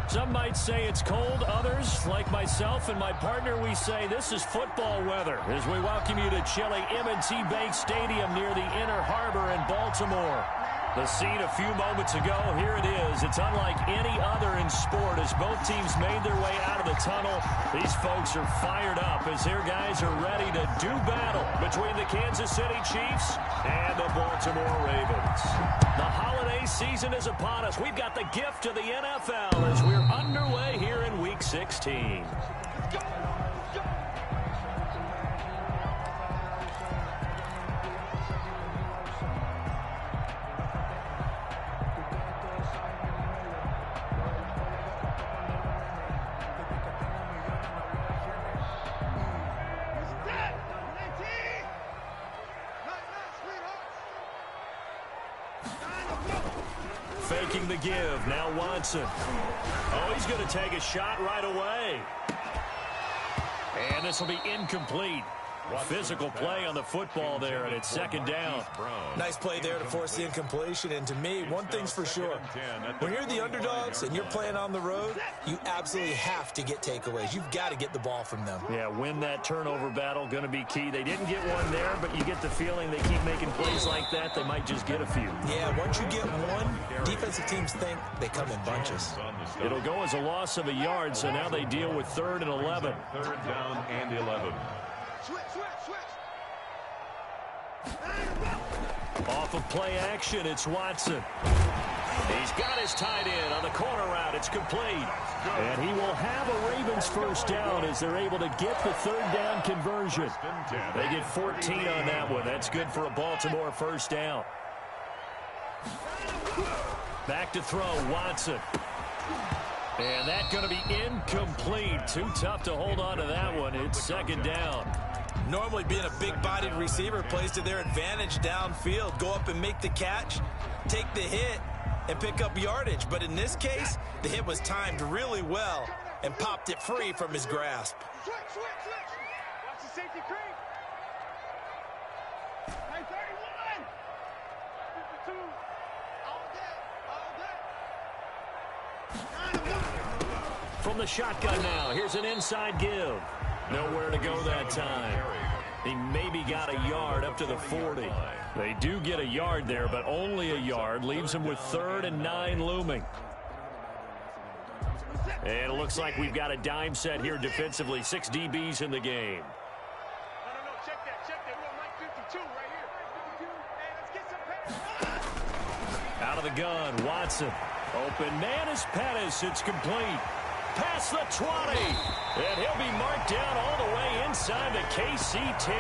Some might say it's cold. Others, like myself and my partner, we say this is football weather as we welcome you to chilly M&T Bank Stadium near the Inner Harbor in Baltimore. The scene a few moments ago, here it is. It's unlike any other in sport as both teams made their way out of the tunnel. These folks are fired up as their guys are ready to do battle between the Kansas City Chiefs and the Baltimore Ravens. The holiday season is upon us. We've got the gift of the NFL as we're underway here in Week 16. Faking the give. Now Watson. Oh, he's going to take a shot right away. And this will be incomplete. Physical play on the football there, and it's second down. Nice play there to force the incompletion. And to me, one thing's for sure. When you're the underdogs and you're playing on the road, you absolutely have to get takeaways. You've got to get the ball from them. Yeah, win that turnover battle, going to be key. They didn't get one there, but you get the feeling they keep making plays like that, they might just get a few. Yeah, once you get one, defensive teams think they come in bunches. It'll go as a loss of a yard, so now they deal with 3rd and 11. 3rd down and 11. Off of play action, it's Watson. He's got his tight end on the corner route. It's complete. And he will have a Ravens first down as they're able to get the 3rd down conversion. They get 14 on that one. That's good for a Baltimore first down. Back to throw, Watson. And that's going to be incomplete. Too tough to hold on to that one. It's second down. Normally being a big-bodied receiver plays to their advantage downfield. Go up and make the catch, take the hit, and pick up yardage. But in this case, the hit was timed really well and popped it free from his grasp. Switch. Watch the safety creep. 931. 52. All day. From the shotgun now, here's an inside give. Nowhere to go that time. He maybe got a yard up to the 40. They do get a yard there, but only a yard. Leaves him with 3rd and 9 looming. And it looks like we've got a dime set here defensively. 6 DBs in the game. No. Check that. We're on like 52 right here. Hey, let's get some pass. Out of the gun, Watson. Open man is Pettis. It's complete. Past the 20. And he'll be marked down all the way inside the KC 10.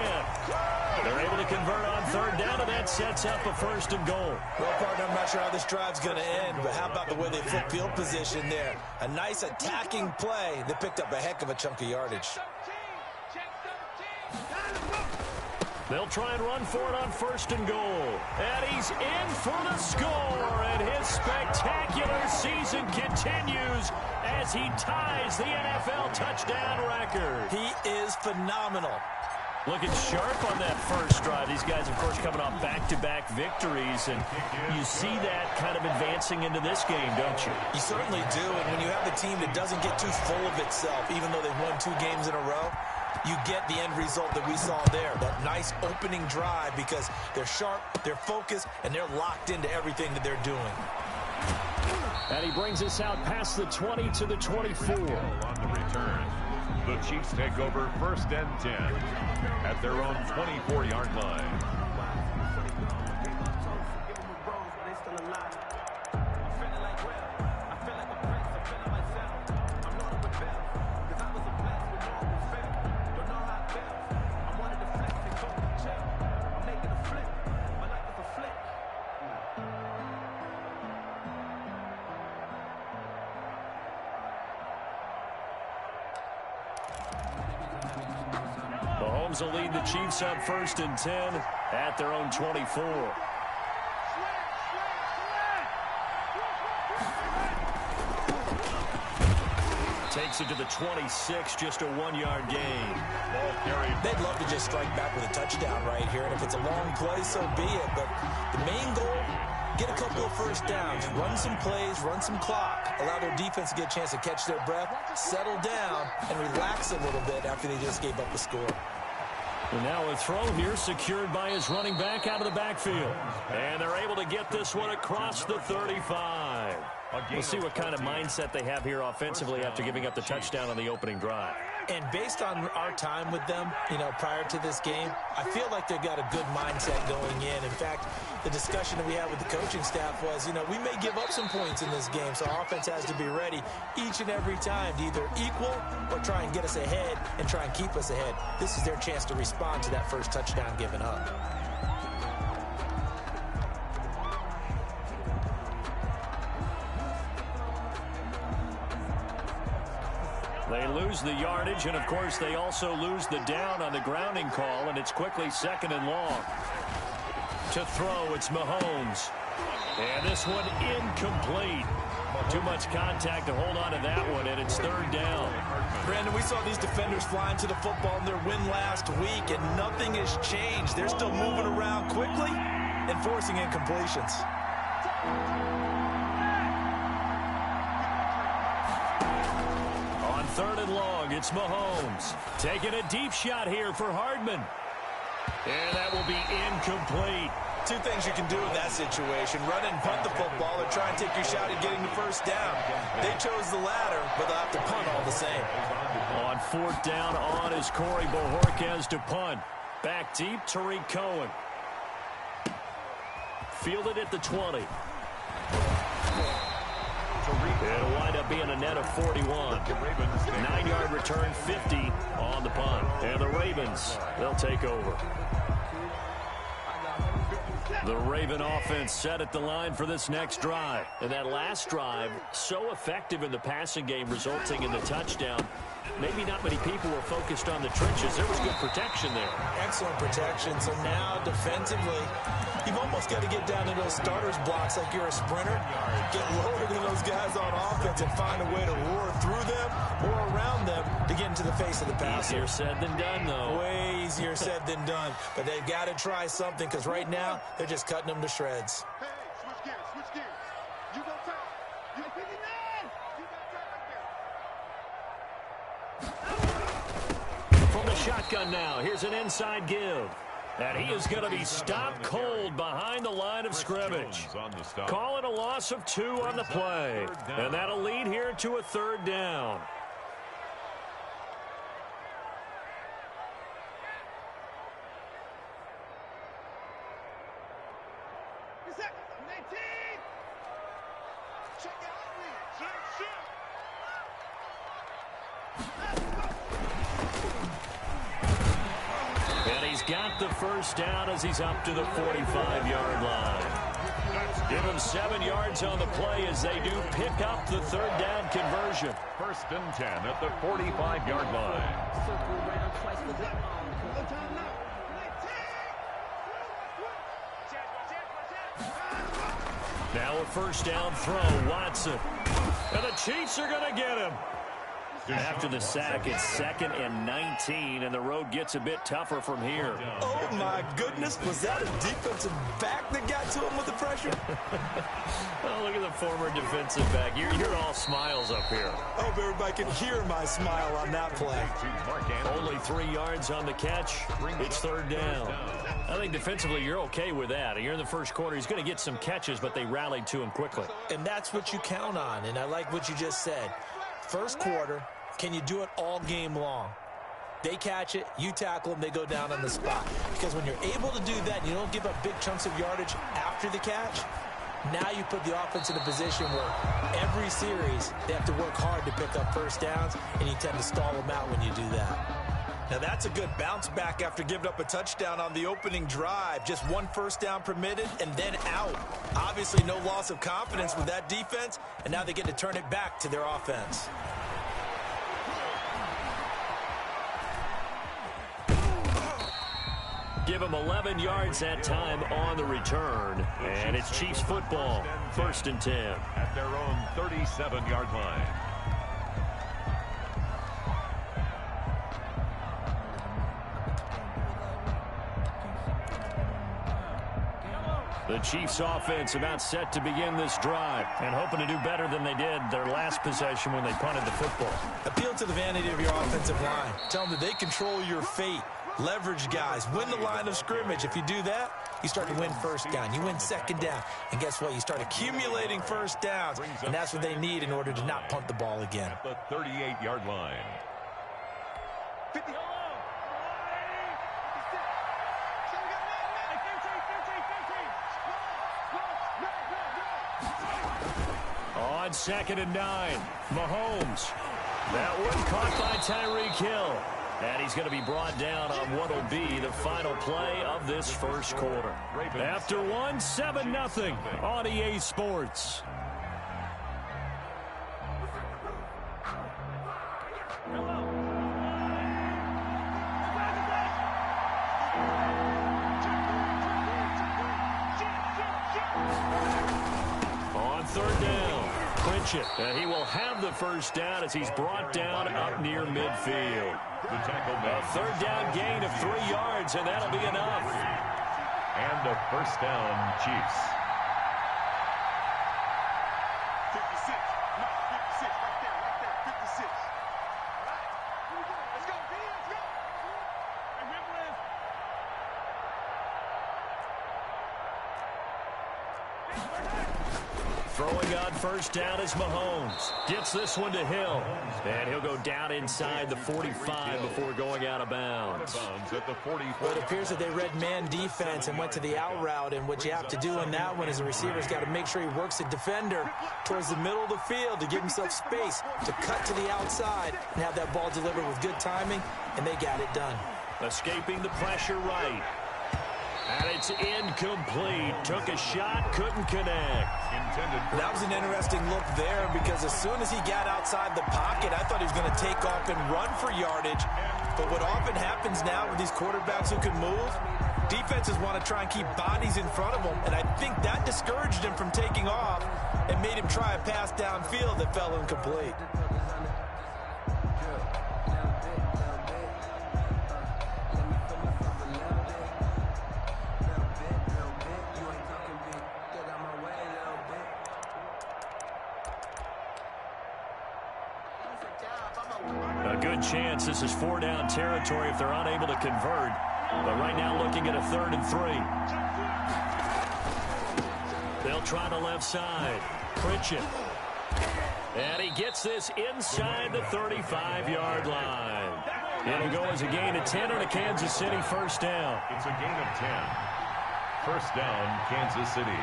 They're able to convert on 3rd down, and that sets up a 1st and goal. Well, partner, I'm not sure how this drive's going to end, but how about the way they flip field position there? A nice attacking play that picked up a heck of a chunk of yardage. They'll try and run for it on 1st and goal. And he's in for the score. And his spectacular season continues as he ties the NFL touchdown record. He is phenomenal. Looking sharp on that first drive. These guys, of course, coming off back-to-back victories. And you see that kind of advancing into this game, don't you? You certainly do. And when you have a team that doesn't get too full of itself, even though they've won 2 games in a row, you get the end result that we saw there, that nice opening drive, because they're sharp, they're focused, and they're locked into everything that they're doing. And he brings us out past the 20 to the 24. On the return, the Chiefs take over 1st and 10 at their own 24-yard line. Mahomes will lead the Chiefs up 1st and 10 at their own 24. Takes it to the 26, just a 1-yard gain. Ball carried. They'd love to just strike back with a touchdown right here, and if it's a long play, so be it. But the main goal, get a couple of first downs, run some plays, run some clock, allow their defense to get a chance to catch their breath, settle down, and relax a little bit after they just gave up the score. And now a throw here secured by his running back out of the backfield. And they're able to get this one across the 35. We'll see what kind of mindset they have here offensively after giving up the touchdown on the opening drive. And based on our time with them, prior to this game, I feel like they've got a good mindset going in. In fact, the discussion that we had with the coaching staff was, we may give up some points in this game, so our offense has to be ready each and every time to either equal or try and get us ahead and try and keep us ahead. This is their chance to respond to that first touchdown given up. They lose the yardage, and, of course, they also lose the down on the grounding call, and it's quickly second and long. To throw, it's Mahomes. And this one incomplete. Too much contact to hold on to that one, and it's third down. Brandon, we saw these defenders flying to the football in their win last week, and nothing has changed. They're still moving around quickly and forcing incompletions. Third and long, it's Mahomes. Taking a deep shot here for Hardman. And that will be incomplete. Two things you can do in that situation. Run and punt the football or try and take your shot at getting the first down. They chose the latter, but they'll have to punt all the same. On fourth down on is Corey Bojorquez to punt. Back deep, Tariq Cohen. Fielded at the 20. It'll wind up being a net of 41. 9-yard return, 50 on the punt. And the Ravens, they'll take over. The Raven offense set at the line for this next drive. And that last drive, so effective in the passing game, resulting in the touchdown. Maybe not many people were focused on the trenches. There was good protection there. Excellent protection. So now defensively, you've almost got to get down to those starters blocks like you're a sprinter. Get lower than those guys on offense and find a way to roar through them or around them to get into the face of the passer. Easier said than done, though. Way easier said than done. But they've got to try something because right now they're just cutting them to shreds. Hey, switch gears, switch gears. You go tight. You go 59. You go tight right there. From the shotgun now, here's an inside give. And he is going to be stopped cold behind the line of scrimmage. Calling a loss of 2 on the play. And that'll lead here to a third down. Check out read. Shoot. And he's got the first down as he's up to the 45-yard line. Give him 7 yards on the play as they do pick up the third down conversion. First and 10 at the 45-yard line. Now a first down throw, Watson. And the Chiefs are going to get him. After the sack, it's 2nd and 19, and the road gets a bit tougher from here. Oh, my goodness. Was that a defensive back that got to him with the pressure? Oh, look at the former defensive back. You're all smiles up here. I hope everybody can hear my smile on that play. Only 3 yards on the catch. It's third down. I think defensively you're okay with that. You're in the first quarter. He's going to get some catches, but they rallied to him quickly. And that's what you count on, and I like what you just said. First quarter, can you do it all game long? They catch it, you tackle them, they go down on the spot. Because when you're able to do that, you don't give up big chunks of yardage after the catch, now you put the offense in a position where every series they have to work hard to pick up first downs, and you tend to stall them out when you do that. Now that's a good bounce back after giving up a touchdown on the opening drive. Just 1 first down permitted and then out. Obviously no loss of confidence with that defense, and now they get to turn it back to their offense. Give him 11 yards that time on the return. And it's Chiefs football, 1st and 10. At their own 37-yard line. The Chiefs offense about set to begin this drive and hoping to do better than they did their last possession when they punted the football. Appeal to the vanity of your offensive line. Tell them that they control your fate. Leverage guys. Win the line of scrimmage. If you do that, you start to win first down. You win second down. And guess what? You start accumulating first downs. And that's what they need in order to not punt the ball again. At the 38-yard line. 50. On 2nd and 9, Mahomes. That one caught by Tyreek Hill. And he's going to be brought down on what will be the final play of this first quarter. After one, 7-0 on EA Sports. On 3rd down, Pritchett. And he will have the first down as he's brought down up near midfield. A 3rd down gain of 3 yards, and that'll be enough. And a first down, Chiefs. 56. No, 56. Right there. 56. Let's go, B. Let's go. Throwing on first down is Mahomes. Gets this one to Hill. And he'll go down inside the 45 before going out of bounds. At the 44. Well, it appears that they read man defense and went to the out route. And what you have to do in that one is the receiver's got to make sure he works the defender towards the middle of the field to give himself space to cut to the outside and have that ball delivered with good timing. And they got it done. Escaping the pressure right. And it's incomplete. Took a shot, couldn't connect. That was an interesting look there because as soon as he got outside the pocket, I thought he was going to take off and run for yardage. But what often happens now with these quarterbacks who can move, defenses want to try and keep bodies in front of them. And I think that discouraged him from taking off and made him try a pass downfield that fell incomplete. A good chance this is 4-down territory if they're unable to convert. But right now looking at a 3rd and 3. They'll try the left side. Pritchett. And he gets this inside the 35-yard line. It'll go as a gain of 10 and a Kansas City first down. It's a gain of 10. First down, Kansas City.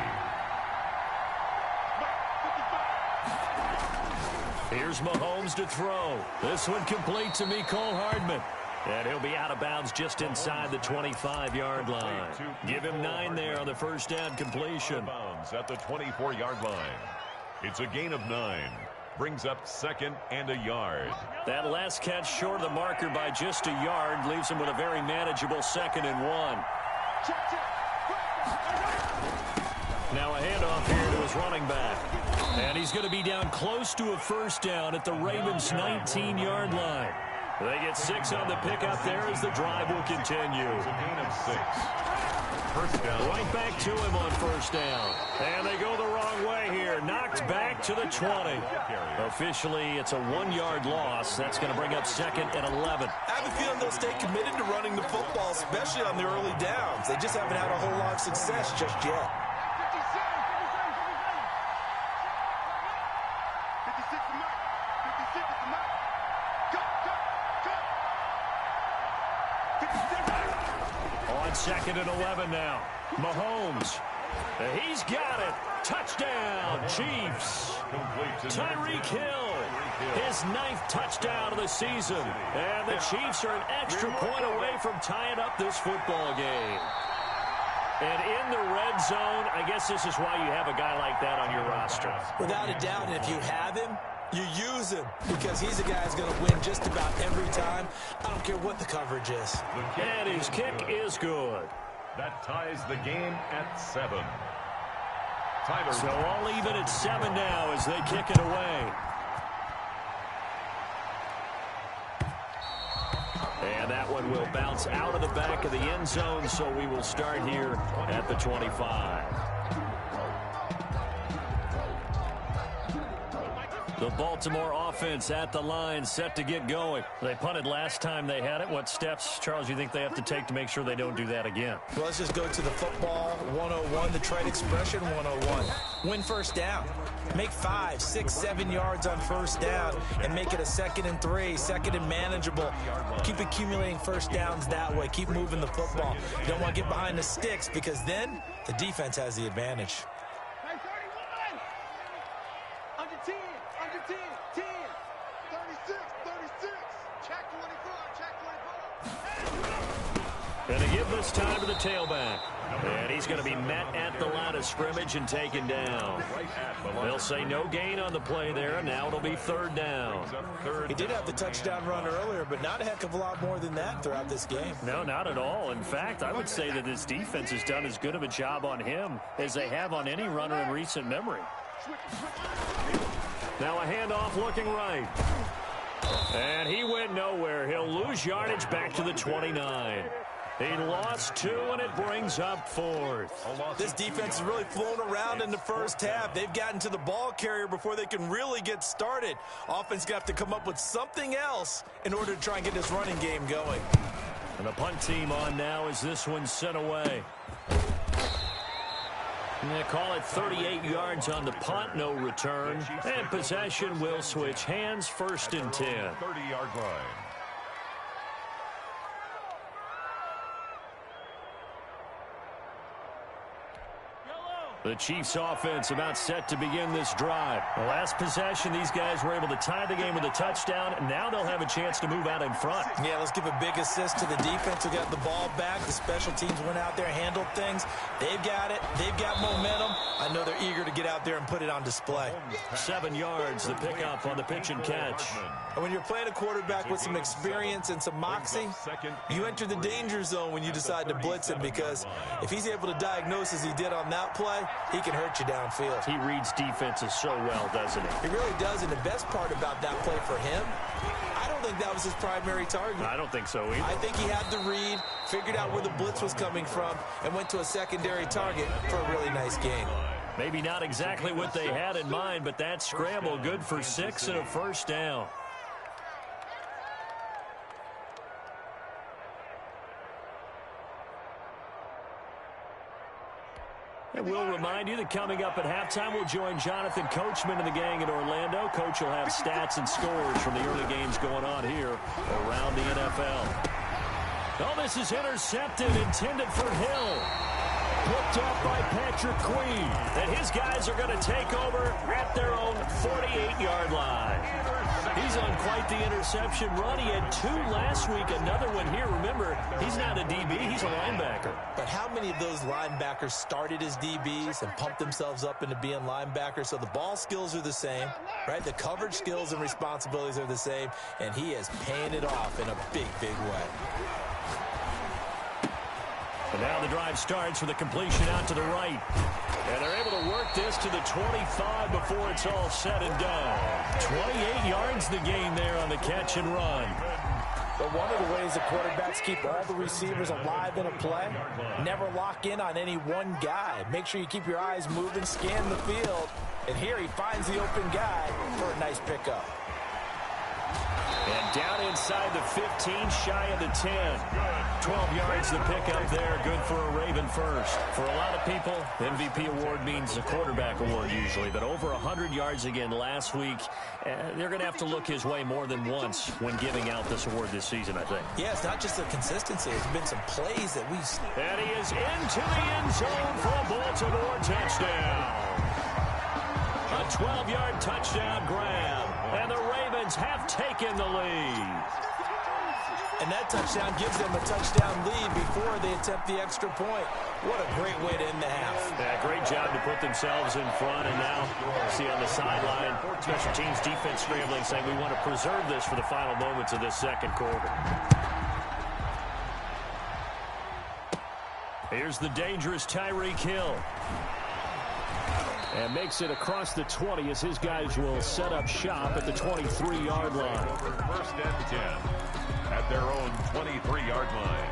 Here's Mahomes to throw. This one complete to Mecole Hardman. And he'll be out of bounds just inside the 25-yard line. Give him 9 there on the first down completion. Bounds at the 24-yard line. It's a gain of 9. Brings up 2nd and a yard. That last catch short of the marker by just a yard leaves him with a very manageable 2nd and 1. Now a handoff here to his running back. And he's going to be down close to a first down at the Ravens' 19-yard line. They get 6 on the pickup there as the drive will continue. It's a gain of 6. First down. Right back to him on first down. And they go the wrong way here. Knocked back to the 20. Officially, it's a 1-yard loss. That's going to bring up 2nd and 11. I have a feeling they'll stay committed to running the football, especially on the early downs. They just haven't had a whole lot of success just yet. 2nd and 11 now. Mahomes. He's got it. Touchdown, Chiefs. Tyreek Hill. His 9th touchdown of the season. And the Chiefs are an extra point away from tying up this football game. And in the red zone, I guess this is why you have a guy like that on your roster. Without a doubt, and if you have him, you use him because he's a guy who's going to win just about every time. I don't care what the coverage is. And his kick is good. That ties the game at 7. Tyler. So all even at 7 now as they kick it away. And that one will bounce out of the back of the end zone, so we will start here at the 25. The Baltimore offense at the line, set to get going. They punted last time they had it. What steps, Charles, you think they have to take to make sure they don't do that again? Well, let's just go to the football 101, the trade expression 101. Win first down. Make 5, 6, 7 yards on first down and make it a 2nd and 3, 2nd and manageable. Keep accumulating first downs that way. Keep moving the football. You don't want to get behind the sticks because then the defense has the advantage. Hey, 31! Under 10, under 10, 10, 36, 36. Check 25, check 25. And to give this time to the tailback. And he's going to be met at the line of scrimmage and taken down. They'll say no gain on the play there, and now it'll be 3rd down. He did have the touchdown run earlier, but not a heck of a lot more than that throughout this game. No, not at all. In fact, I would say that this defense has done as good of a job on him as they have on any runner in recent memory. Now a handoff looking right. And he went nowhere. He'll lose yardage back to the 29. He lost 2, and it brings up 4th. This defense has really flown around in the first half. They've gotten to the ball carrier before they can really get started. Offense got to come up with something else in order to try and get this running game going. And the punt team on now as this one's sent away. And they call it 38 yards on the punt, no return. And possession will switch hands, 1st and 10. 30-yard line. The Chiefs offense about set to begin this drive. The last possession, these guys were able to tie the game with a touchdown, and now they'll have a chance to move out in front. Yeah, let's give a big assist to the defense who got the ball back. The special teams went out there, handled things. They've got it. They've got momentum. I know they're eager to get out there and put it on display. 7 yards, the pickup on the pitch and catch. And when you're playing a quarterback with some experience and some moxie, you enter the danger zone when you decide to blitz him, because if he's able to diagnose as he did on that play, he can hurt you downfield. He reads defenses so well, doesn't he? He really does, and the best part about that play for him, I don't think that was his primary target. I don't think so either. I think he had the read, figured out where the blitz was coming from, and went to a secondary target for a really nice gain. Maybe not exactly what they had in mind, but that scramble good for 6 and a 1st down. And we'll remind you that coming up at halftime, we'll join Jonathan Coachman and the gang in Orlando. Coach will have stats and scores from the early games going on here around the NFL. Oh, this is intercepted, intended for Hill. Picked up by Patrick Queen. And his guys are going to take over at their own 48-yard line. He's on quite the interception run. He had 2 last week, another one here. Remember, he's not a DB, he's a linebacker. But how many of those linebackers started as DBs and pumped themselves up into being linebackers? So the ball skills are the same, right? The coverage skills and responsibilities are the same, and he is paying it off in a big, big way. And now the drive starts with a completion out to the right. And they're able to work this to the 25 before it's all said and done. 28 yards the gain there on the catch and run. But one of the ways the quarterbacks keep all the receivers alive in a play, never lock in on any one guy. Make sure you keep your eyes moving, scan the field. And here he finds the open guy for a nice pickup. And down inside the 15, shy of the 10. 12 yards the pickup there, good for a Raven first. For a lot of people, MVP award means a quarterback award usually, but over 100 yards again last week. They're going to have to look his way more than once when giving out this award this season, I think. Yeah, it's not just the consistency. There's been some plays that we... And he is into the end zone for a Baltimore touchdown. A 12-yard touchdown grab. And the Ravens have taken the lead. And that touchdown gives them a touchdown lead before they attempt the extra point. What a great way to end the half. Yeah, great job to put themselves in front. And now, see on the sideline, special teams defense scrambling, saying we want to preserve this for the final moments of this second quarter. Here's the dangerous Tyreek Hill. And makes it across the 20 as his guys will set up shop at the 23-yard line. First and 10 at their own 23-yard line.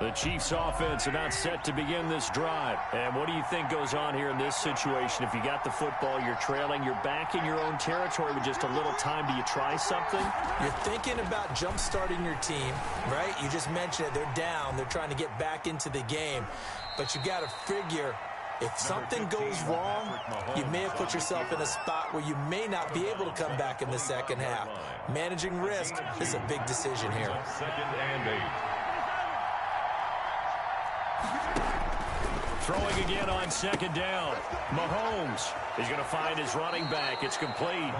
The Chiefs offense about set to begin this drive. And what do you think goes on here in this situation? If you got the football, you're trailing, you're back in your own territory with just a little time. Do you try something? You're thinking about jump-starting your team, right? You just mentioned it. They're down. They're trying to get back into the game. But you got to figure, if something goes wrong, you may have put yourself in a spot where you may not be able to come back in the second half. Managing risk is a big decision here. Second and 8. Throwing again on second down. Mahomes is going to find his running back. It's complete.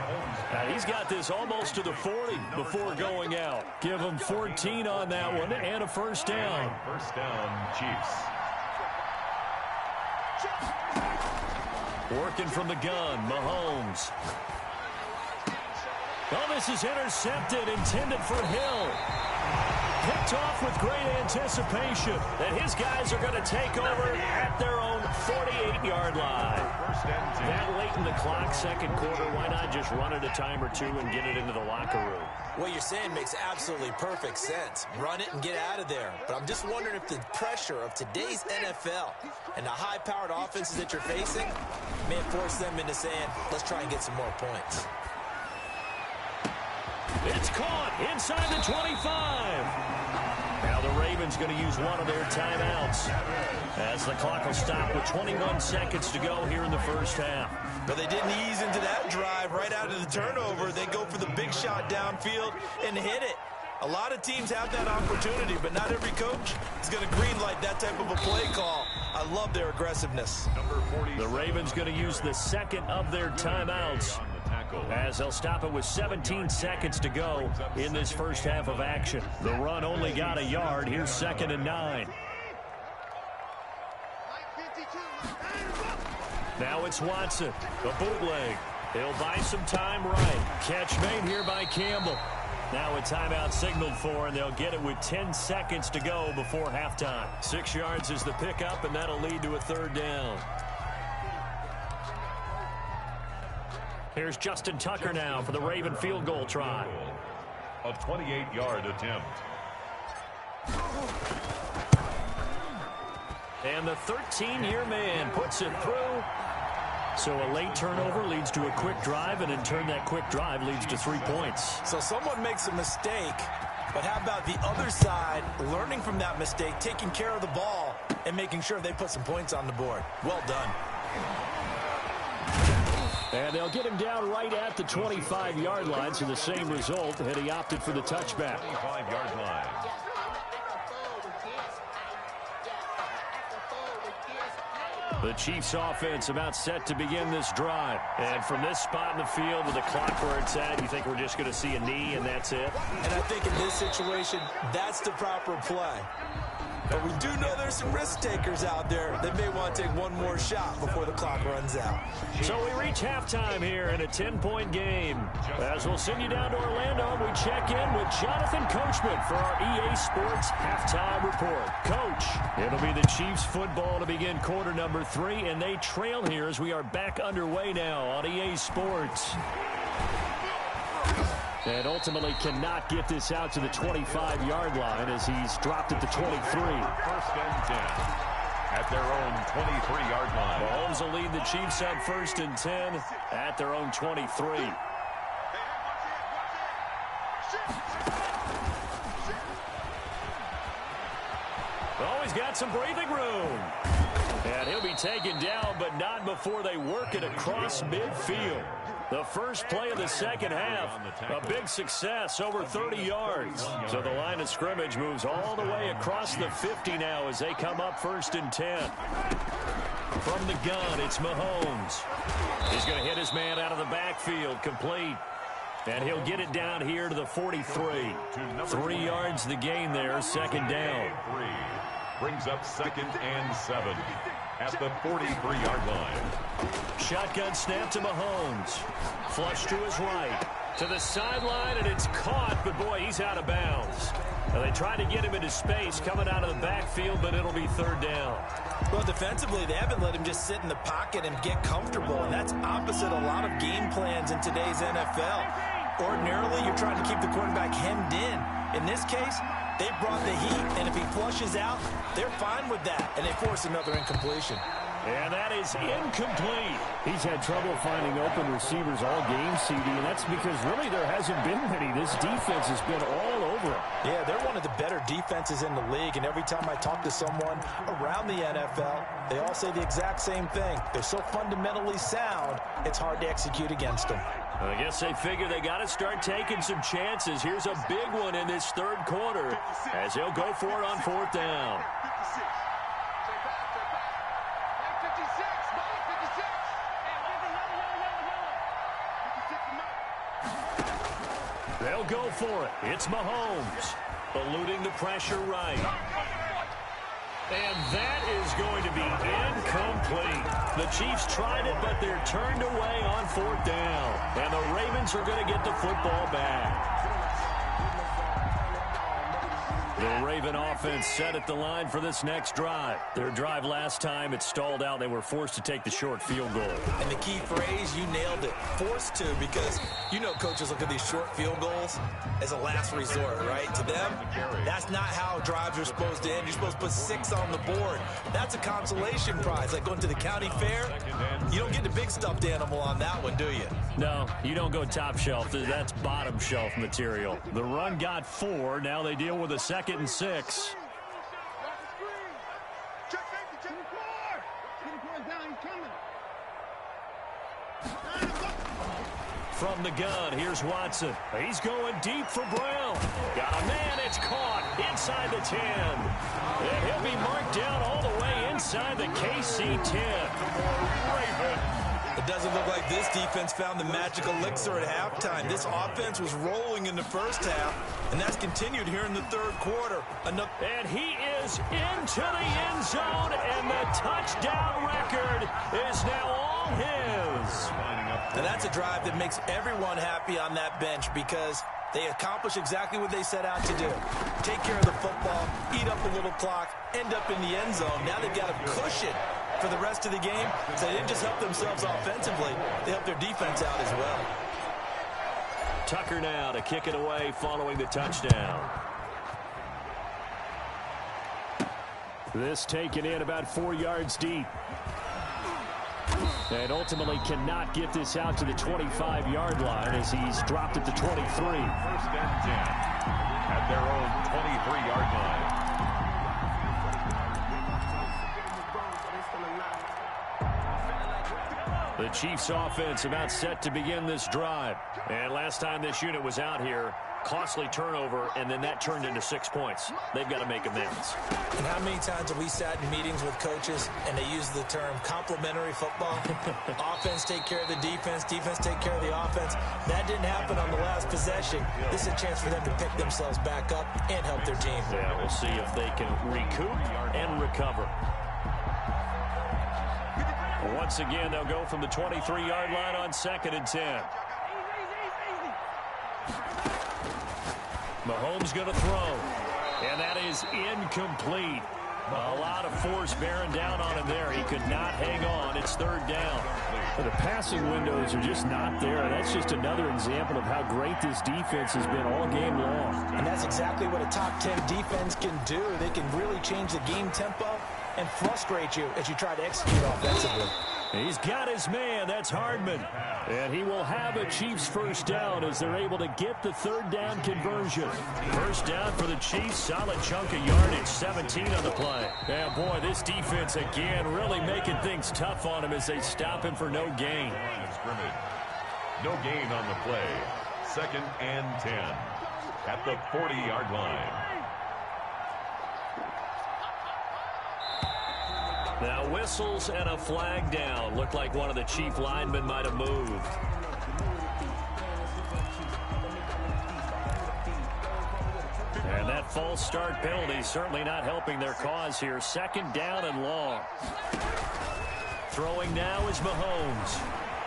And he's got this almost to the 40 before going out. Give him 14 on that one and a first down. First down, Chiefs. Working from the gun, Mahomes. Oh, this is intercepted, intended for Hill. Picked off with great anticipation that his guys are going to take over at their own 48-yard line. That late in the clock, second quarter, why not just run it a time or two and get it into the locker room? What you're saying makes absolutely perfect sense. Run it and get out of there. But I'm just wondering if the pressure of today's NFL and the high-powered offenses that you're facing may have forced them into saying, let's try and get some more points. It's caught inside the 25. Now the Ravens going to use one of their timeouts as the clock will stop with 21 seconds to go here in the first half. But they didn't ease into that drive right out of the turnover. They go for the big shot downfield and hit it. A lot of teams have that opportunity, but not every coach is going to greenlight that type of a play call. I love their aggressiveness. Number 40. The Ravens going to use the second of their timeouts as they'll stop it with 17 seconds to go in this first half of action. The run only got a yard. Here's second and 9. Now it's Watson, a bootleg. He'll buy some time right. Catch made here by Campbell. Now a timeout signaled for, and they'll get it with 10 seconds to go before halftime. 6 yards is the pickup, and that'll lead to a third down. Here's Justin Tucker now for the Raven field goal try. A 28-yard attempt. And the 13-year man puts it through. So a late turnover leads to a quick drive, and in turn that quick drive leads to 3 points. So someone makes a mistake, but how about the other side learning from that mistake, taking care of the ball, and making sure they put some points on the board? Well done. And they'll get him down right at the 25-yard line, so the same result, and he opted for the touchback. 25-yard line. The Chiefs offense about set to begin this drive. And from this spot in the field with the clock where it's at, you think we're just going to see a knee and that's it? And I think in this situation, that's the proper play. But we do know there's some risk takers out there that may want to take one more shot before the clock runs out. So we reach halftime here in a 10-point game. As we'll send you down to Orlando, we check in with Jonathan Coachman for our EA Sports Halftime Report. Coach, it'll be the Chiefs football to begin quarter number 3, and they trail here as we are back underway now on EA Sports. And ultimately cannot get this out to the 25-yard line as he's dropped at the 23. First and 10 at their own 23-yard line. Mahomes will lead the Chiefs on first and 10 at their own 23. Oh, he's got some breathing room. And he'll be taken down, but not before they work it across midfield. The first play of the second half, a big success, over 30 yards. So the line of scrimmage moves all the way across the 50 now as they come up first and 10. From the gun, it's Mahomes. He's going to hit his man out of the backfield, complete. And he'll get it down here to the 43. 3 yards the gain there, second down. Brings up second and 7 at the 43-yard line. Shotgun snap to Mahomes. Flush to his right. To the sideline, and it's caught, but boy, he's out of bounds. Now, they try to get him into space coming out of the backfield, but it'll be third down. Well, defensively, they haven't let him just sit in the pocket and get comfortable, and that's opposite a lot of game plans in today's NFL. Ordinarily, you're trying to keep the quarterback hemmed in In this case, they brought the heat, and if he flushes out, they're fine with that, and they force another incompletion. And that is incomplete. He's had trouble finding open receivers all game, CD, and that's because really there hasn't been many. This defense has been all over him. Yeah, they're one of the better defenses in the league, and every time I talk to someone around the NFL, they all say the exact same thing. They're so fundamentally sound, it's hard to execute against them. I guess they figure they got to start taking some chances. Here's a big one in this third quarter as they'll go for it on fourth down. They'll go for it. It's Mahomes, eluding the pressure right. And that is going to be incomplete. The Chiefs tried it, but they're turned away on fourth down. And the Ravens are going to get the football back. The Raven offense set at the line for this next drive. Their drive last time, it stalled out. They were forced to take the short field goal. And the key phrase, you nailed it, forced to, because you know coaches look at these short field goals as a last resort, right? To them, that's not how drives are supposed to end. You're supposed to put 6 on the board. That's a consolation prize, like going to the county fair. You don't get the big stuffed animal on that one, do you? No, you don't go top shelf. That's bottom shelf material. The run got 4. Now they deal with a 2nd and 6. From the gun, here's Watson. He's going deep for Brown. Got a man, it's caught inside the 10. And he'll be marked down all the way inside the KC 10. It doesn't look like this defense found the magic elixir at halftime. This offense was rolling in the first half, and that's continued here in the third quarter. And he is into the end zone, and the touchdown record is now all his. Now that's a drive that makes everyone happy on that bench because they accomplish exactly what they set out to do. Take care of the football, eat up a little clock, end up in the end zone. Now they've got a cushion for the rest of the game. So they didn't just help themselves offensively, they helped their defense out as well. Tucker now to kick it away following the touchdown. This taken in about 4 yards deep. And ultimately cannot get this out to the 25-yard line as he's dropped at the 23. First and 10 at their own 23-yard line. The Chiefs offense about set to begin this drive. And last time this unit was out here, costly turnover, and then that turned into 6 points. They've got to make amends. And how many times have we sat in meetings with coaches and they use the term complementary football? Offense take care of the defense, defense take care of the offense. That didn't happen on the last possession. This is a chance for them to pick themselves back up and help their team. Yeah, we'll see if they can recoup and recover. Once again, they'll go from the 23-yard line on 2nd and 10. Mahomes going to throw, and that is incomplete. A lot of force bearing down on him there. He could not hang on. It's 3rd down. The passing windows are just not there. That's just another example of how great this defense has been all game long. And that's exactly what a top 10 defense can do. They can really change the game tempo and frustrate you as you try to execute offensively. He's got his man. That's Hardman. And he will have a Chiefs first down as they're able to get the 3rd down conversion. First down for the Chiefs. Solid chunk of yardage. 17 on the play. And boy, this defense again really making things tough on him as they stop him for no gain. No gain on the play. 2nd and 10 at the 40-yard line. Now whistles and a flag down. Looked like one of the Chief linemen might have moved. And that false start penalty certainly not helping their cause here. 2nd down and long. Throwing now is Mahomes.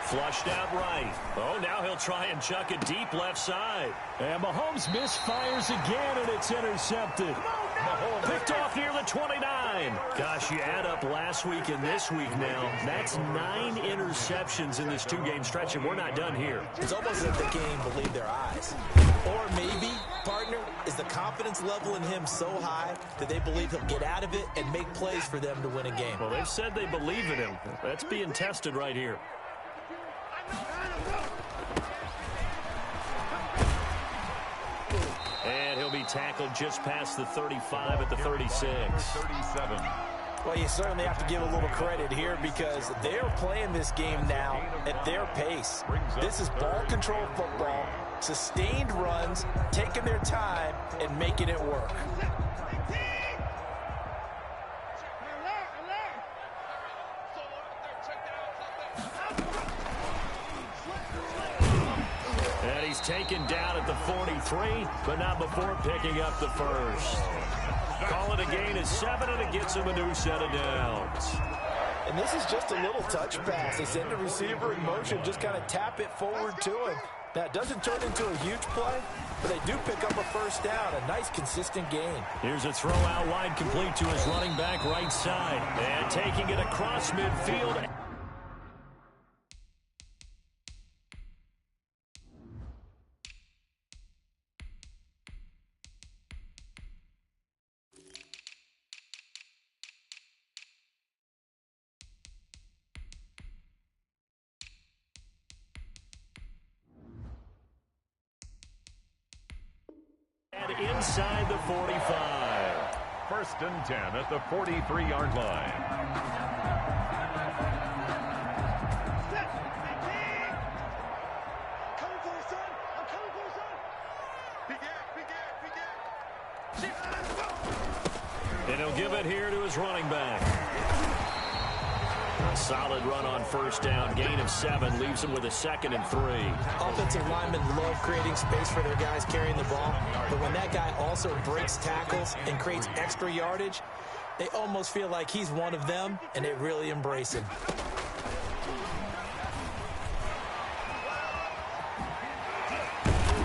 Flushed out right. Oh, now he'll try and chuck it deep left side. And Mahomes misfires again, and it's intercepted. Mahomes picked off near the 29. Gosh, you add up last week and this week now. That's 9 interceptions in this 2-game stretch, and we're not done here. It's almost as if they can't even believe their eyes. Or maybe, partner, is the confidence confidence level in him so high that they believe he'll get out of it and make plays for them to win a game. Well, they've said they believe in him. That's being tested right here. And he'll be tackled just past the 35 at the 36. 37. Well, you certainly have to give a little credit here because they're playing this game now at their pace. This is ball control football, sustained runs, taking their time, and making it work. And he's taken down at the 43, but not before picking up the first. Call it a gain of 7, and it gets him a new set of downs. And this is just a little touch pass. They send the receiver in motion, just kind of tap it forward to him. Now, it doesn't turn into a huge play, but they do pick up a first down, a nice, consistent gain. Here's a throw out wide, complete to his running back right side. And taking it across midfield. Inside the 45. First and 10 at the 43-yard line. Coming for you, son. I'm coming for you, son. And he'll give it here to his running back. A solid run on first down. Gain of 7 leaves him with a 2nd and 3. Offensive linemen love creating space for their guys carrying the ball, but when that guy also breaks tackles and creates extra yardage, they almost feel like he's one of them, and they really embrace him.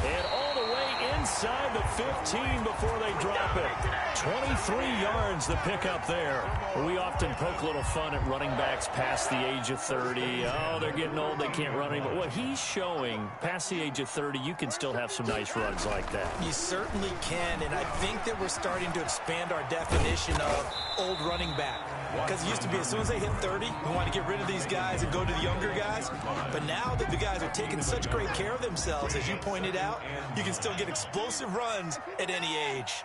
And all the way inside the 15 before they drop it. 23 yards the pickup there. We often poke a little fun at running backs past the age of 30. Oh, they're getting old, they can't run anymore. What he's showing, past the age of 30, you can still have some nice runs like that. You certainly can, and I think that we're starting to expand our definition of old running back. Because it used to be as soon as they hit 30, we want to get rid of these guys and go to the younger guys. But now that the guys are taking such great care of themselves, as you pointed out, you can still get explosive runs at any age.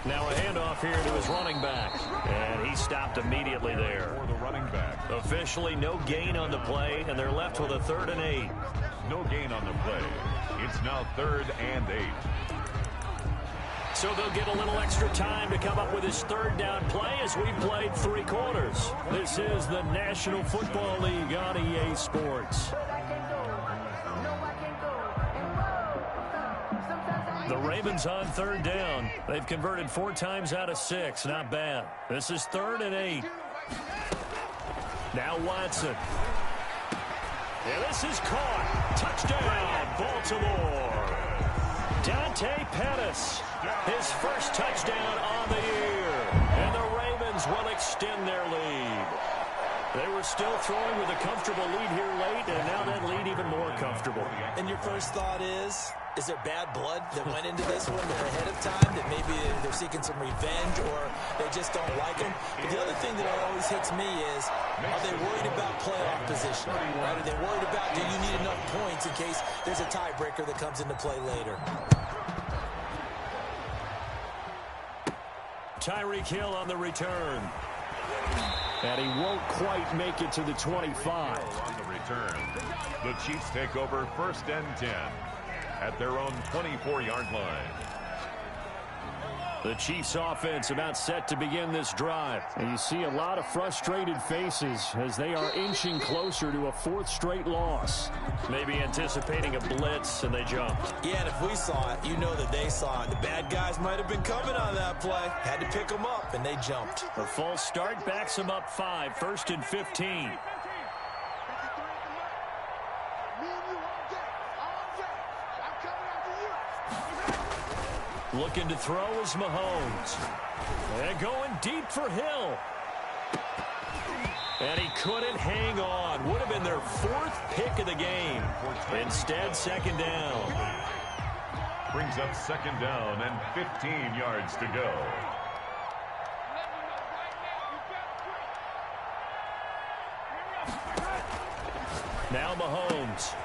Now a handoff here to his running back. And he stopped immediately there. For the running back. Officially no gain on the play, and they're left with a 3rd and 8. No gain on the play. It's now 3rd and 8. So they'll get a little extra time to come up with his 3rd down play as we've played 3 quarters. This is the National Football League on EA Sports. The Ravens on 3rd down. They've converted 4 times out of 6. Not bad. This is 3rd and 8. Now Watson. And this is caught. Touchdown, Baltimore. Dante Pettis, his first touchdown on the year. And the Ravens will extend their lead. They were still throwing with a comfortable lead here late, and now that lead even more comfortable. And your first thought is there bad blood that went into this one ahead of time, that maybe they're seeking some revenge or they just don't like him? But the other thing that always hits me is, are they worried about playoff position? Right? Are they worried about, do you need enough points in case there's a tiebreaker that comes into play later? Tyreek Hill on the return. And he won't quite make it to the 25. On the return, the Chiefs take over 1st and 10 at their own 24-yard line. The Chiefs offense about set to begin this drive. And you see a lot of frustrated faces as they are inching closer to a 4th straight loss. Maybe anticipating a blitz, and they jumped. Yeah, and if we saw it, you know that they saw it. The bad guys might have been coming on that play. Had to pick them up, and they jumped. A false start backs them up 5, 1st and 15. Looking to throw is Mahomes. And going deep for Hill. And he couldn't hang on. Would have been their 4th pick of the game. Instead, 2nd down. Brings up second down and 15 yards to go. Now Mahomes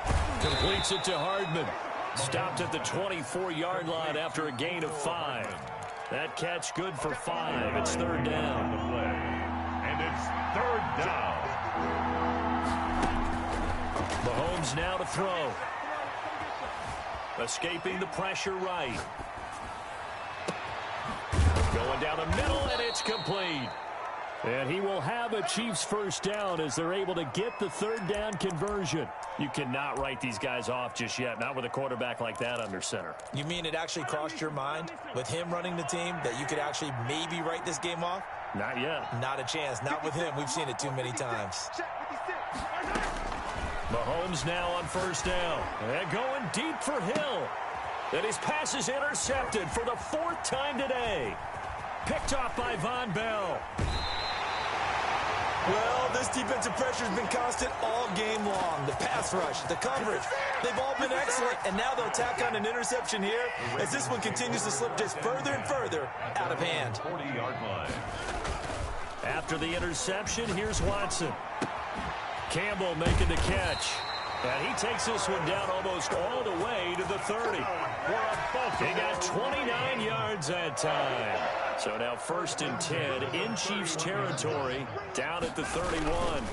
completes it to Hardman. Stopped at the 24-yard line after a gain of 5. That catch good for 5. It's third down. The play. And it's third down. Mahomes now to throw. Escaping the pressure right. Going down the middle, and it's complete. And he will have a Chiefs first down as they're able to get the third down conversion. You cannot write these guys off just yet, not with a quarterback like that under center. You mean it actually crossed your mind with him running the team that you could actually maybe write this game off? Not yet. Not a chance. Not with him. We've seen it too many times. Mahomes now on first down. And going deep for Hill. And his pass is intercepted for the 4th time today. Picked off by Von Bell. Well, this defensive pressure has been constant all game long. The pass rush, the coverage, they've all been excellent. And now they'll tack on an interception here as this one continues to slip just further and further out of hand. 40-yard line. After the interception, here's Watson. Campbell making the catch. And he takes this one down almost all the way to the 30. He got 29 yards that time. So now 1st and 10 in Chiefs territory, down at the 31.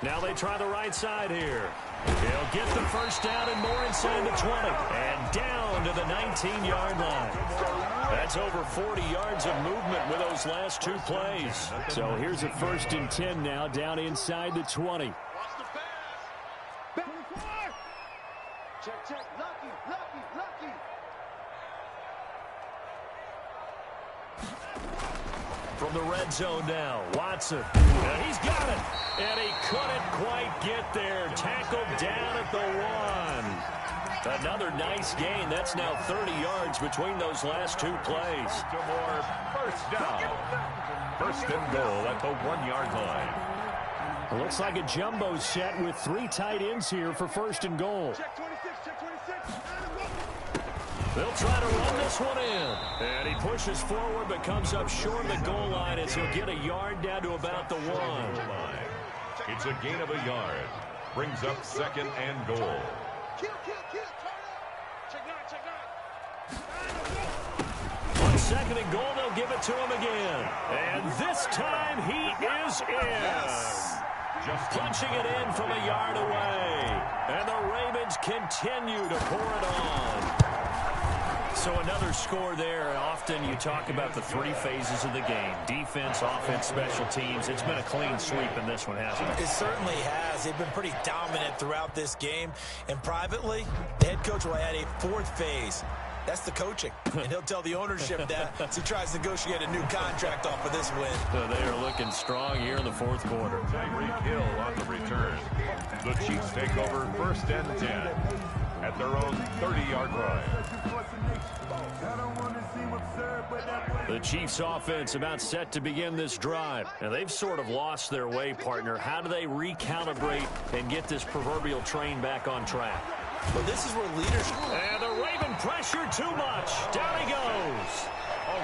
Now they try the right side here. They'll get the first down and more inside the 20. And down to the 19-yard line. That's over 40 yards of movement with those last 2 plays. So here's a 1st and 10 now, down inside the 20. Check. Lucky. From the red zone now, Watson. And he's got it. And he couldn't quite get there. Tackled down at the 1. Another nice gain. That's now 30 yards between those last 2 plays. Baltimore first down. 1st and goal at the 1-yard line. It looks like a jumbo set with 3 tight ends here for 1st and goal. Check 26. They'll try to run this one in. And he pushes forward but comes up short of the goal line as he'll get a yard down to about the 1. It's a gain of a yard. Brings up 2nd and goal. Kill. Check 9. On 2nd and goal, they'll give it to him again. And this time he is in. Just Punching it in from a yard away. And the Ravens continue to pour it on. So another score there. Often you talk about the 3 phases of the game. Defense, offense, special teams. It's been a clean sweep in this one, hasn't it? It certainly has. They've been pretty dominant throughout this game. And privately, the head coach will add a 4th phase. That's the coaching. And he'll tell the ownership that as he tries to negotiate a new contract off of this win. So they are looking strong here in the 4th quarter. Tyreek Hill on the return. The Chiefs take over 1st and 10 at their own 30-yard line. The Chiefs offense about set to begin this drive. And they've sort of lost their way, partner. How do they recalibrate and get this proverbial train back on track? Well, this is where leadership... And the Raven pressure too much. Down he goes.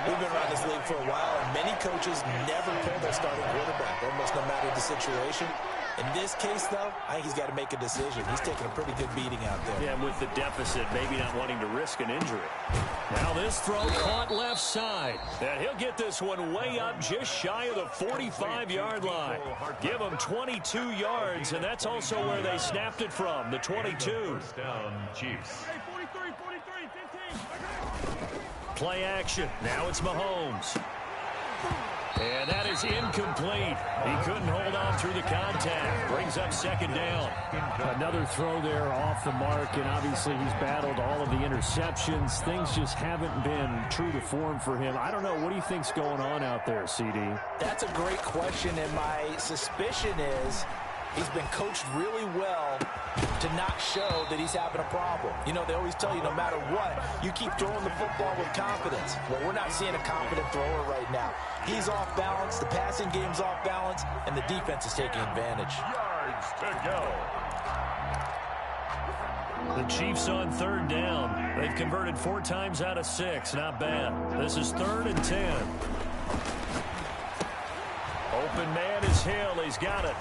We've been around this league for a while, and many coaches never pull their starting quarterback, almost no matter the situation. In this case, though, I think he's got to make a decision. He's taking a pretty good beating out there. Yeah, with the deficit, maybe not wanting to risk an injury. Now this throw caught left side. And he'll get this one way up just shy of the 45-yard line. Give him 22 yards, and that's also where they snapped it from, the 22. First down, Chiefs. Hey, 43, 15. Play action. Now it's Mahomes. And that is incomplete. He couldn't hold on through the contact. Brings up 2nd down. Another throw there off the mark, and obviously he's battled all of the interceptions. Things just haven't been true to form for him. I don't know. What do you think's going on out there, CD? That's a great question, and my suspicion is he's been coached really well to not show that he's having a problem. You know, they always tell you no matter what, you keep throwing the football with confidence. Well, we're not seeing a confident thrower right now. He's off balance, the passing game's off balance, and the defense is taking advantage. Yards to go. The Chiefs on third down. They've converted 4 times out of 6. Not bad. This is 3rd and 10. Open man is Hill. He's got it.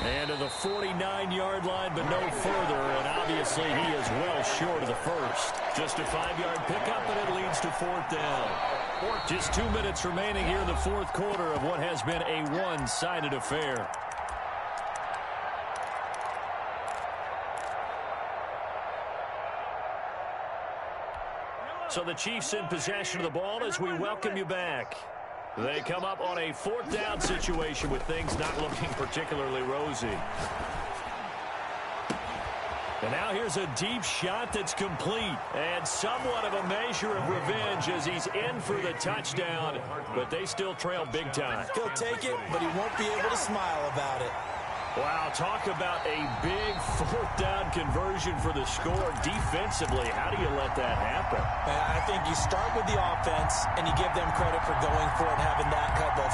And to the 49-yard line, but no further. And obviously he is well short of the first. Just a 5-yard pickup, and it leads to 4th down. Just 2 minutes remaining here in the 4th quarter of what has been a one-sided affair. So the Chiefs in possession of the ball as we welcome you back. They come up on a 4th down situation with things not looking particularly rosy. And now here's a deep shot that's complete. And somewhat of a measure of revenge as he's in for the touchdown. But they still trail big time. He'll take it, but he won't be able to smile about it. Wow, talk about a big 4th down conversion for the score. Defensively, how do you let that happen? I think you start with the offense, and you give them credit for going for it, having that type of,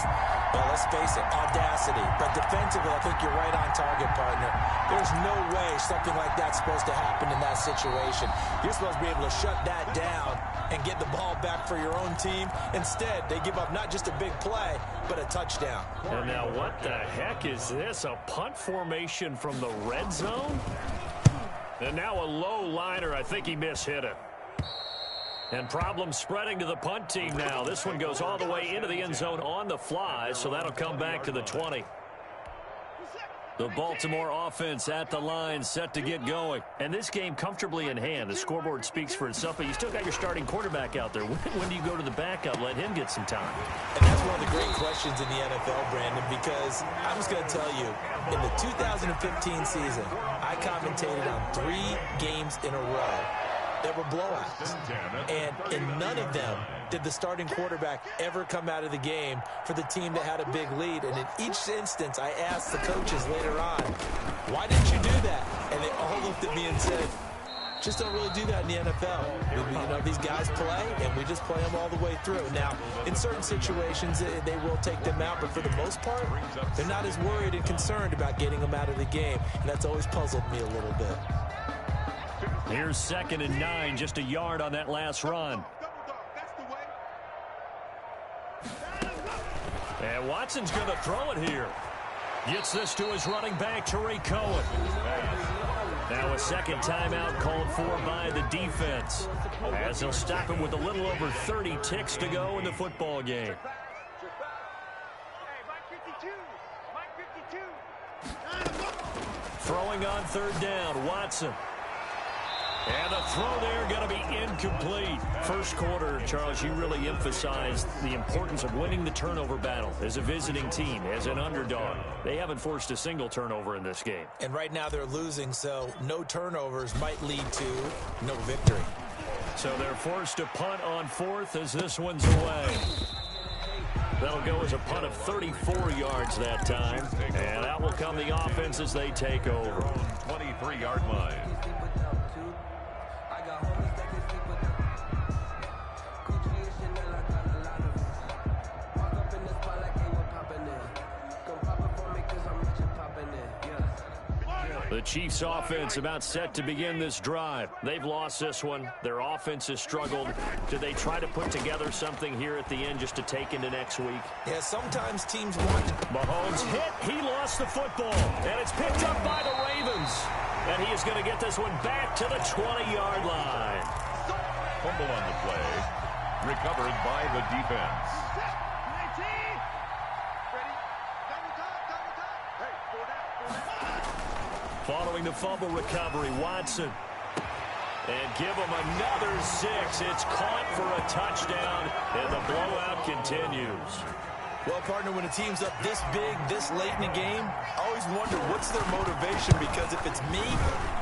well, let's face it, audacity. But defensively, I think you're right on target, partner. There's no way something like that's supposed to happen in that situation. You're supposed to be able to shut that down and get the ball back for your own team. Instead, they give up not just a big play, but a touchdown. And now what the heck is this? A punt formation from the red zone? And now a low liner. I think he mishit it. And problems spreading to the punt team now. This one goes all the way into the end zone on the fly, so that'll come back to the 20. The Baltimore offense at the line, set to get going. And this game comfortably in hand. The scoreboard speaks for itself, but you still got your starting quarterback out there. When do you go to the backup? Let him get some time. And that's one of the great questions in the NFL, Brandon, because I'm just going to tell you, in the 2015 season, I commentated on 3 games in a row that were blowouts. And in none of them did the starting quarterback ever come out of the game for the team that had a big lead. And in each instance, I asked the coaches later on, why didn't you do that? And they all looked at me and said, just don't really do that in the NFL. You know, these guys play, and we just play them all the way through. Now, in certain situations, they will take them out, but for the most part, they're not as worried and concerned about getting them out of the game. And that's always puzzled me a little bit. Here's 2nd and 9, just a yard on that last run. And Watson's going to throw it here. Gets this to his running back, Tariq Cohen. Now a second timeout called for by the defense, as they'll stop him with a little over 30 ticks to go in the football game. Throwing on 3rd down, Watson. And the throw there going to be incomplete. First quarter, Charles, you really emphasized the importance of winning the turnover battle as a visiting team, as an underdog. They haven't forced a single turnover in this game. And right now they're losing, so no turnovers might lead to no victory. So they're forced to punt on 4th as this one's away. That'll go as a punt of 34 yards that time. And out will come the offense as they take over. 23-yard line. The Chiefs offense about set to begin this drive. They've lost this one. Their offense has struggled. Do they try to put together something here at the end just to take into next week? Yeah, sometimes teams want to. Mahomes hit. He lost the football. And it's picked up by the Ravens. And he is going to get this one back to the 20-yard line. Fumble on the play. Recovered by the defense. Following the fumble recovery, Watson. And give him another 6. It's caught for a touchdown, and the blowout continues. Well, partner, when a team's up this big, this late in the game, I always wonder what's their motivation, because if it's me,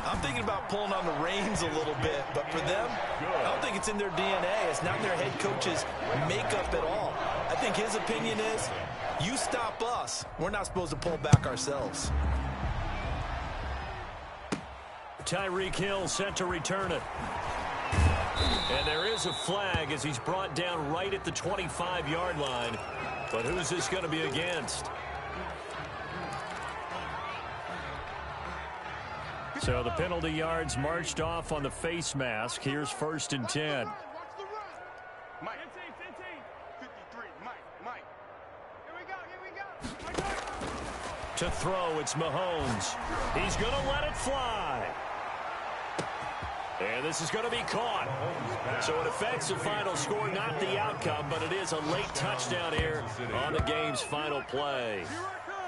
I'm thinking about pulling on the reins a little bit. But for them, I don't think it's in their DNA. It's not in their head coach's makeup at all. I think his opinion is, you stop us, we're not supposed to pull back ourselves. Tyreek Hill set to return it. And there is a flag as he's brought down right at the 25-yard line. But who's this going to be against? So the penalty yards marched off on the face mask. Here's 1st and 10. Mike. 53. Mike. Here we go. To throw, it's Mahomes. He's going to let it fly. And this is going to be caught. So it affects the final score, not the outcome, but it is a late touchdown here on the game's final play.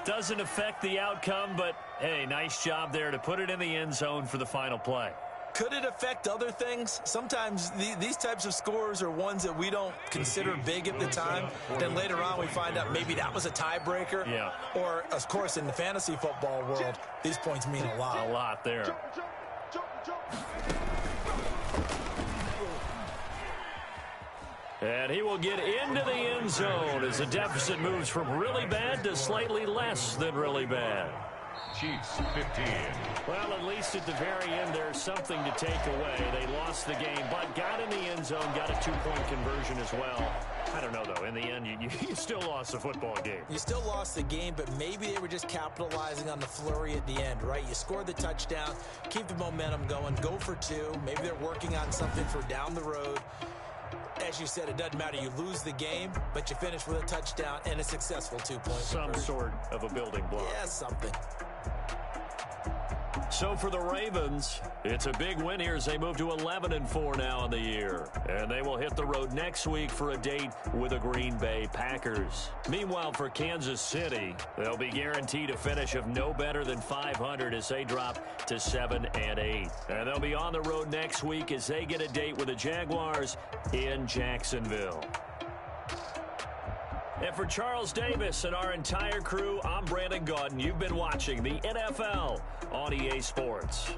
Doesn't affect the outcome, but, hey, nice job there to put it in the end zone for the final play. Could it affect other things? Sometimes these types of scores are ones that we don't consider big at the time. Then later on we find out maybe that was a tiebreaker. Yeah. Or, of course, in the fantasy football world, these points mean a lot. A lot there. And he will get into the end zone as the deficit moves from really bad to slightly less than really bad. Chiefs 15. Well, at least at the very end, there's something to take away. They lost the game, but got in the end zone, got a 2-point conversion as well. I don't know, though. In the end, you still lost the football game. You still lost the game, but maybe they were just capitalizing on the flurry at the end, right? You scored the touchdown, keep the momentum going, go for 2. Maybe they're working on something for down the road. As you said, it doesn't matter. You lose the game, but you finish with a touchdown and a successful 2-point Some sort of a building block. Yeah, something. So for the Ravens, it's a big win here as they move to 11-4 now in the year. And they will hit the road next week for a date with the Green Bay Packers. Meanwhile, for Kansas City, they'll be guaranteed a finish of no better than 500 as they drop to 7-8. And they'll be on the road next week as they get a date with the Jaguars in Jacksonville. And for Charles Davis and our entire crew, I'm Brandon Gaudin. You've been watching the NFL on EA Sports.